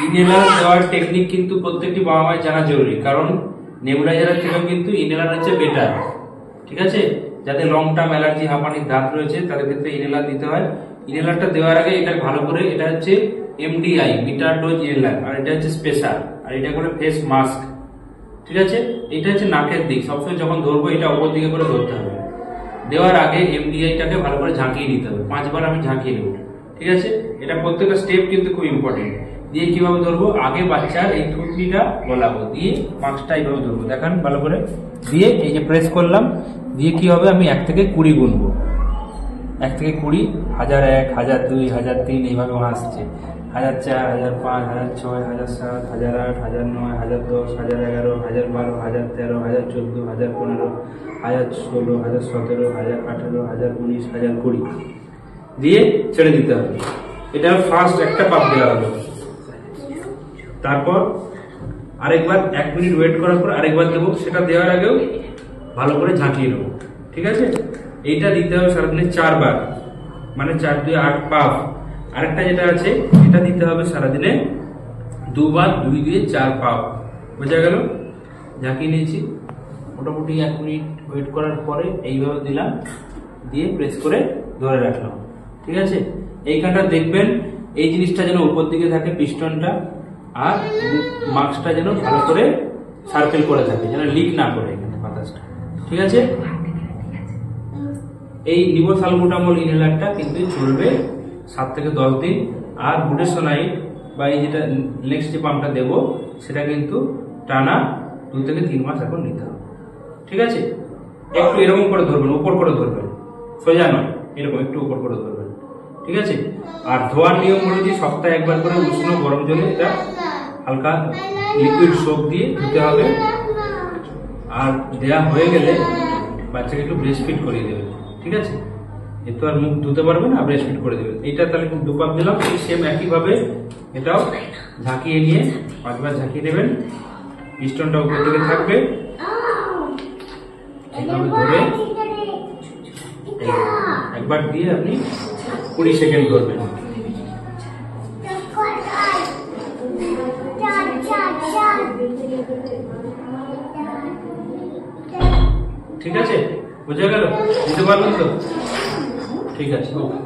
Inhaler দেওয়ার technique কিন্তু প্রত্যেকটি বাবা মায়ের জানা জরুরি, কারণ নেবুলাইজারের থেকেও কিন্তু ইনহেলার হচ্ছে বেটার। ঠিক আছে, যাদের লং টার্ম অ্যালার্জি হাঁপানির দাঁত রয়েছে তাদের ক্ষেত্রে ইনহেলার দিতে হয়। ইনহেলারটা দেওয়ার আগে এটা ভালো করে, এটা হচ্ছে এমডিআই মিটার ডোজ ইনহেলার, আর এটা হচ্ছে স্পেশাল, আর এটা করে ফেস মাস্ক। ঠিক আছে, এটা হচ্ছে নাকের দিক, সবসময় যখন ধরবো এটা উপর দিকে করে ধরতে হবে। দেওয়ার আগে এমডিআইটাকে ভালো করে ঝাঁকিয়ে নিতে হবে, 5 বার আমি ঝাঁকিয়ে নেব। ঠিক আছে, এটা প্রত্যেকটা স্টেপ কিন্তু খুব ইম্পর্টেন্ট। দিয়ে কিভাবে ধরবো, আগে বাচ্চার এই থুতনিটা গলাবো, দিয়ে মাস্কটা এইভাবে ধরবো, দেখান ভালো করে, দিয়ে এই যে প্রেস করলাম, দিয়ে কি হবে আমি 1 থেকে 20 গুনবো, 1 থেকে 20, 1001, 1002, 1003 এইভাবে আসছে, 1004, 1005, 1006, 1007, 1008, 1009, 1010, 1011, 1012, 1013, 1014, 1015, 1016, 1017, 1018, 1019, 1020 দিয়ে ছেড়ে দিতে হবে। এটা ফার্স্ট একটা পাপ দেওয়া হবে। তারপর আরেকবার 1 মিনিট ওয়েট করার পর আরেকবার দেবো, সেটা দেওয়ার আগেও ভালো করে ঝাঁকিয়ে নেবো। ঠিক আছে, এইটা দিতে হবে সারাদিনে 4 বার, মানে 4 2 8 পাফ। আরেকটা যেটা আছে এটা দিতে হবে সারাদিনে 2 বার, 2 2 4 পাফ। বোঝা গেল? ঝাঁকিয়ে নিয়েছি, মোটামুটি 1 মিনিট ওয়েট করার পরে এইভাবে দিলাম, দিয়ে প্রেস করে ধরে রাখলাম। ঠিক আছে, এইখানটা দেখবেন এই জিনিসটা যেন উপর দিকে থাকে, পিস্টনটা, আর মাস্কটা যেন ভালো করে সার্কেল করে থাকে, যেন লিক না করে এখানে বাতাসটা। ঠিক আছে, এই নিবোসালবুটামল ইনহেলারটা কিন্তু চলবে 7 থেকে 10 দিন। আর বুটেসোনাইট বা এই যেটা নেক্সট যে পাম্পটা দেবো সেটা কিন্তু টানা 2 থেকে 3 মাস এখন নিতে হবে। ঠিক আছে, একটু এরকম করে ধরবেন, উপর করে ধরবেন, সোজা নয়, এরকম একটু উপর করে ধরবেন। ঠিক আছে, আর ধোয়ার নিয়ম হলো যে সপ্তাহে 1 বার করে উষ্ণ গরম জলে এটা হালকা লিকুইড সোপ দিয়ে ধুতে হবে। আর দেওয়া হয়ে গেলে বাচ্চাকে একটু ব্রেস্ট ফিড করিয়ে দেবেন। ঠিক আছে, এ তো আর মুখ ধুতে পারবে না, ব্রেস্ট ফিড করে দেবেন। এইটা তাহলে 2 পাপ দিলাম, সেম একইভাবে এটাও ঝাঁকিয়ে নিয়ে 5 বার ঝাঁকিয়ে দেবেন, পিস্টনটা উপর দিকে থাকবে, এইভাবে ধরে একবার দিয়ে আপনি 20 সেকেন্ড ধরবেন। ঠিক আছে, বোঝা গেল? বুঝতে পারবেন তো? ঠিক আছে, ওকে।